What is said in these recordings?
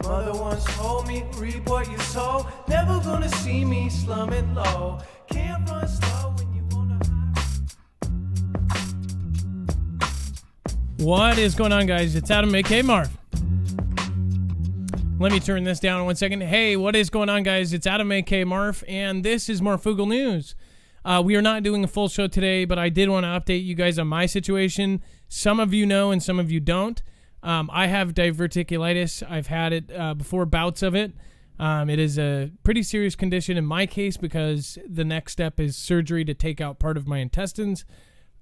Mother once told me, reap what you sow. Never gonna see me slumming low. Can't run slow when you wanna hide. What is going on, guys? It's Adam, aka Marv. Let me turn this down 1 second. Hey, what is going on, guys? It's Adam, aka Marv, and this is Marfugal News. We are not doing a full show today, but I did want to update you guys on my situation. Some of you know and some of you don't. I have diverticulitis. I've had it before, bouts of it. It is a pretty serious condition in my case because the next step is surgery to take out part of my intestines.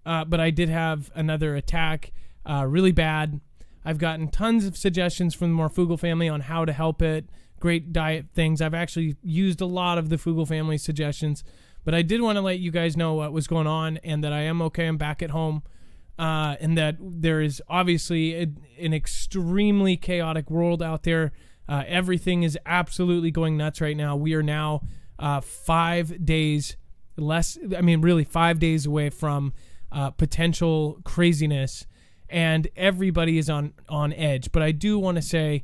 But I did have another attack, really bad. I've gotten tons of suggestions from the Marfugal family on how to help it. Great diet things. I've actually used a lot of the Fugal family suggestions. But I did want to let you guys know what was going on and that I am okay. I'm back at home. And that there is obviously an extremely chaotic world out there. Everything is absolutely going nuts right now. We are now 5 days really 5 days away from potential craziness. And everybody is on edge. But I do want to say,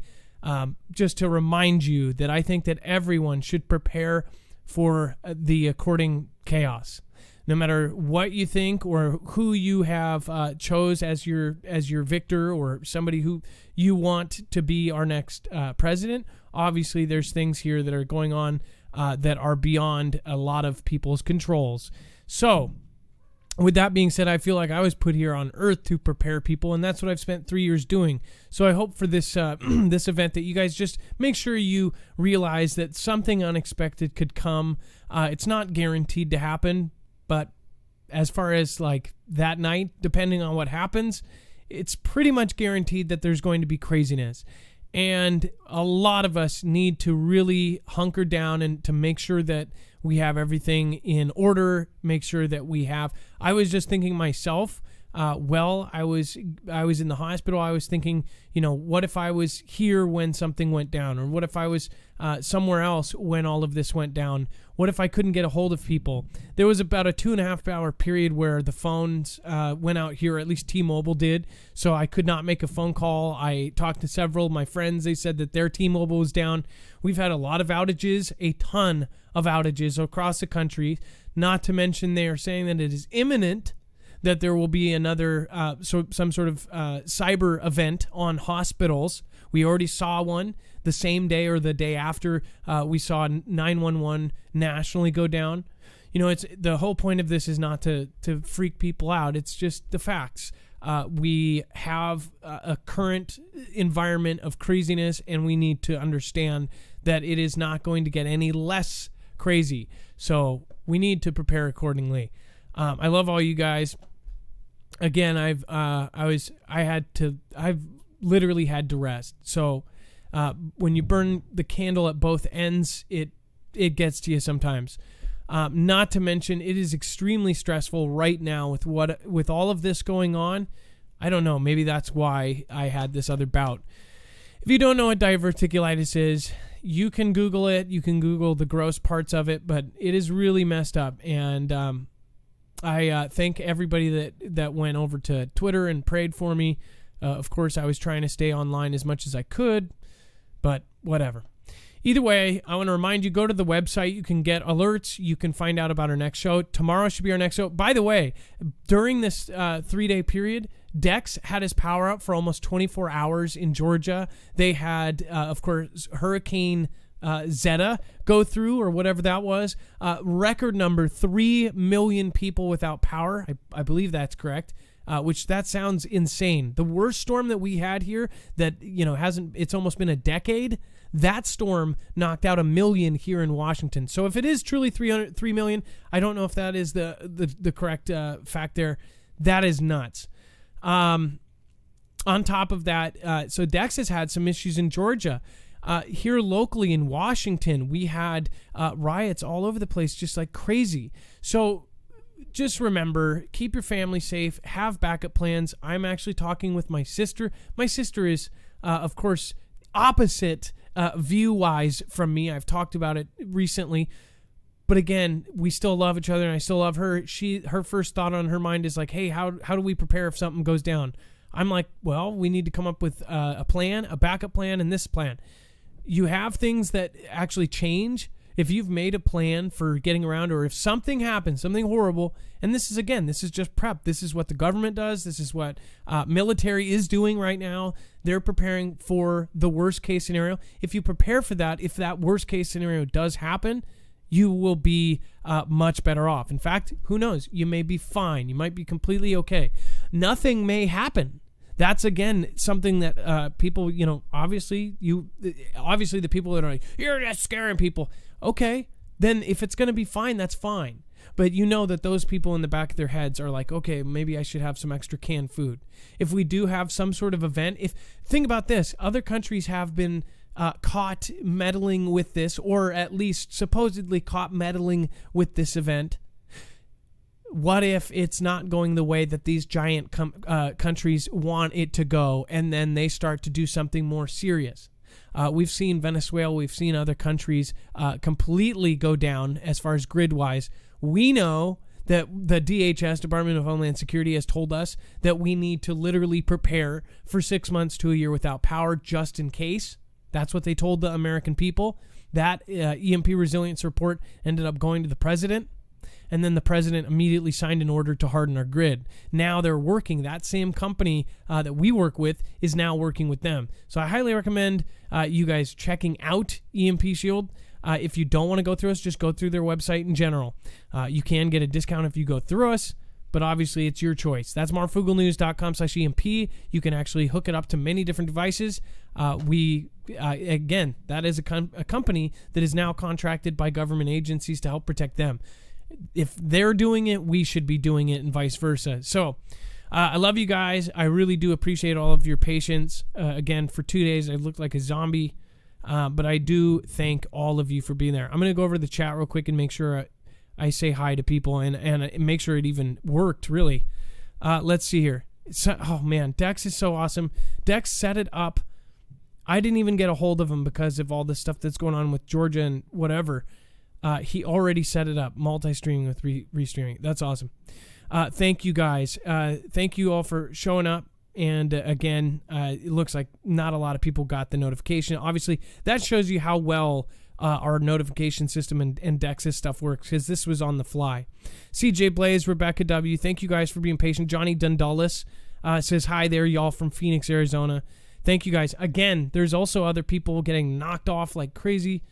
just to remind you that I think that everyone should prepare for the according chaos. No matter what you think or who you have chose as your victor or somebody who you want to be our next president, obviously there's things here that are going on that are beyond a lot of people's controls. So, with that being said, I feel like I was put here on Earth to prepare people, and that's what I've spent 3 years doing. So I hope for this this event that you guys just make sure you realize that something unexpected could come. It's not guaranteed to happen, but as far as like that night, depending on what happens, it's pretty much guaranteed that there's going to be craziness. And a lot of us need to really hunker down and to make sure that we have everything in order, make sure that we have. I was just thinking myself, I was in the hospital. I was thinking, what if I was here when something went down? Or what if I was somewhere else when all of this went down? What if I couldn't get a hold of people? There was about a 2.5 hour period where the phones went out here, at least T-Mobile did. So I could not make a phone call. I talked to several of my friends. They said that their T-Mobile was down. We've had a lot of outages, a ton of outages across the country. Not to mention they are saying that it is imminent that there will be another some sort of cyber event on hospitals. We already saw one the same day or the day after we saw 911 nationally go down. It's the whole point of this is not to freak people out. It's just the facts. We have a current environment of craziness, and we need to understand that it is not going to get any less crazy. So we need to prepare accordingly. I love all you guys. Again, I've literally had to rest. So when you burn the candle at both ends, it gets to you sometimes. Not to mention, it is extremely stressful right now with all of this going on. I don't know. Maybe that's why I had this other bout. If you don't know what diverticulitis is, you can Google it. You can Google the gross parts of it, but it is really messed up. And I thank everybody that went over to Twitter and prayed for me. Of course, I was trying to stay online as much as I could, but whatever. Either way, I want to remind you, go to the website. You can get alerts. You can find out about our next show. Tomorrow should be our next show. By the way, during this 3-day period, Dex had his power up for almost 24 hours in Georgia. They had, of course, Hurricane Zeta go through, or whatever that was. Record number, 3 million people without power. I believe that's correct. Which that sounds insane. The worst storm that we had here that, it's almost been a decade. That storm knocked out 1 million here in Washington. So if it is truly 3 million, I don't know if that is the correct fact there. That is nuts. On top of that, so Dex has had some issues in Georgia. Here locally in Washington, we had riots all over the place, just like crazy. So just remember, keep your family safe, have backup plans. I'm actually talking with my sister. My sister is, of course, opposite view-wise from me. I've talked about it recently. But again, we still love each other, and I still love her. Her first thought on her mind is like, hey, how do we prepare if something goes down? I'm like, well, we need to come up with a plan, a backup plan, and this plan. you have things that actually change. If you've made a plan for getting around, or if something happens, something horrible, and this is just prep. This is what the government does. This is what military is doing right now. They're preparing for the worst case scenario. If you prepare for that, if that worst case scenario does happen, you will be much better off. In fact, who knows? You may be fine. You might be completely okay. Nothing may happen. That's, again, something that people, obviously the people that are like, you're just scaring people. Okay, then if it's going to be fine, that's fine. But you know that those people in the back of their heads are like, okay, maybe I should have some extra canned food. If we do have some sort of event, think about this, other countries have been caught meddling with this, or at least supposedly caught meddling with this event. What if it's not going the way that these giant countries want it to go, and then they start to do something more serious? We've seen Venezuela, we've seen other countries completely go down as far as grid-wise. We know that the DHS, Department of Homeland Security, has told us that we need to literally prepare for 6 months to a year without power just in case. That's what they told the American people. That EMP resilience report ended up going to the president, and then the president immediately signed an order to harden our grid. Now they're working. That same company that we work with is now working with them. So I highly recommend you guys checking out EMP Shield. If you don't want to go through us, just go through their website in general. You can get a discount if you go through us, but obviously it's your choice. That's marfugalnews.com/EMP. You can actually hook it up to many different devices. Again, that is a company that is now contracted by government agencies to help protect them. If they're doing it, we should be doing it, and vice versa. So I love you guys. I really do appreciate all of your patience. Again, for 2 days, I looked like a zombie, but I do thank all of you for being there. I'm going to go over to the chat real quick and make sure I say hi to people and make sure it even worked, really. Let's see here. Oh, man, Dex is so awesome. Dex set it up. I didn't even get a hold of him because of all the stuff that's going on with Georgia and whatever. He already set it up, multi-streaming with restreaming. That's awesome. Thank you guys. Thank you all for showing up. And again, it looks like not a lot of people got the notification. Obviously, that shows you how well our notification system and Dex's stuff works, because this was on the fly. CJ Blaze, Rebecca W., thank you guys for being patient. Johnny Dundalis says, hi there, y'all from Phoenix, Arizona. Thank you guys. Again, there's also other people getting knocked off like crazy.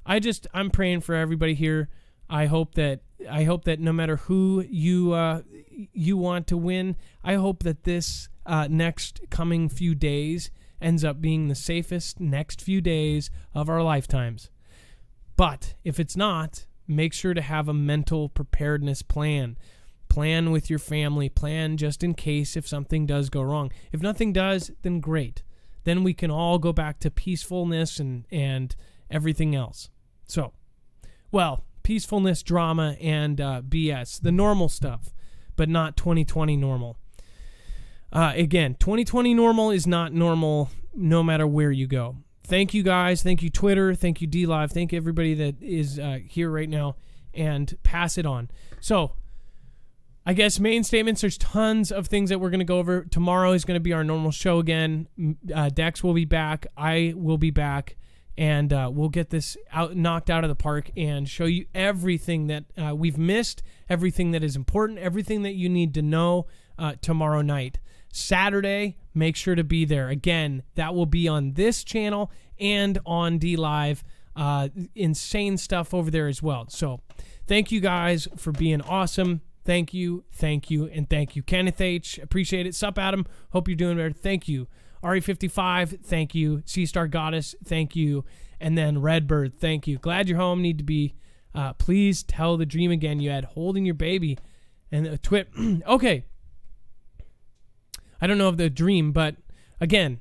I'm praying for everybody here. I hope that no matter who you want to win, I hope that this next coming few days ends up being the safest next few days of our lifetimes. But if it's not, make sure to have a mental preparedness plan. Plan with your family. Plan just in case if something does go wrong. If nothing does, then great. Then we can all go back to peacefulness and everything else. So, well, peacefulness, drama, and BS. The normal stuff, but not 2020 normal. Again, 2020 normal is not normal no matter where you go. Thank you guys. Thank you, Twitter. Thank you, DLive. Thank everybody that is here right now, and pass it on. So, I guess main statements, there's tons of things that we're going to go over. Tomorrow is going to be our normal show again. Dex will be back. I will be back. And we'll get this knocked out of the park and show you everything that we've missed, everything that is important, everything that you need to know tomorrow night. Saturday, make sure to be there. Again, that will be on this channel and on DLive. Insane stuff over there as well. So thank you guys for being awesome. Thank you, and thank you. Kenneth H., appreciate it. Sup, Adam? Hope you're doing better. Thank you. RE55, thank you. Sea Star Goddess, thank you. And then Redbird, thank you. Glad you're home. Need to be. Please tell the dream again you had holding your baby. And Twit. Okay. I don't know of the dream, but again,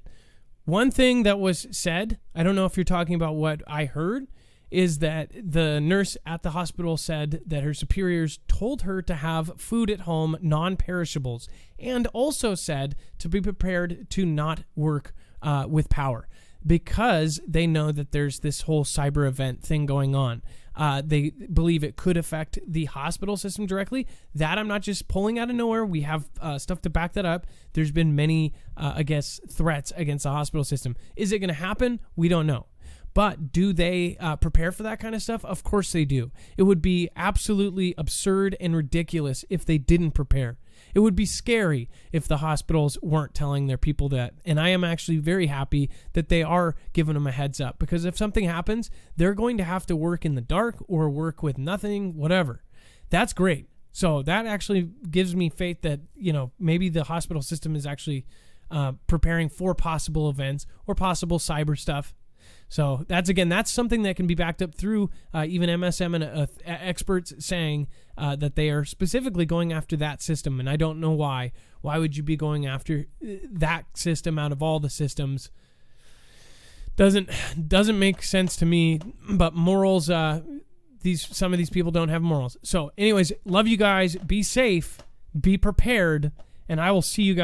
one thing that was said, I don't know if you're talking about what I heard, is that the nurse at the hospital said that her superiors told her to have food at home, non-perishables, and also said to be prepared to not work with power, because they know that there's this whole cyber event thing going on. They believe it could affect the hospital system directly. That I'm not just pulling out of nowhere. We have stuff to back that up. There's been many, threats against the hospital system. Is it going to happen? We don't know. But do they prepare for that kind of stuff? Of course they do. It would be absolutely absurd and ridiculous if they didn't prepare. It would be scary if the hospitals weren't telling their people that. And I am actually very happy that they are giving them a heads up, because if something happens, they're going to have to work in the dark or work with nothing, whatever. That's great. So that actually gives me faith that, maybe the hospital system is actually preparing for possible events or possible cyber stuff. So that's something that can be backed up through even MSM and experts saying that they are specifically going after that system. And I don't know why. Why would you be going after that system out of all the systems? Doesn't make sense to me. But morals, some of these people don't have morals. So anyways, love you guys. Be safe. Be prepared. And I will see you guys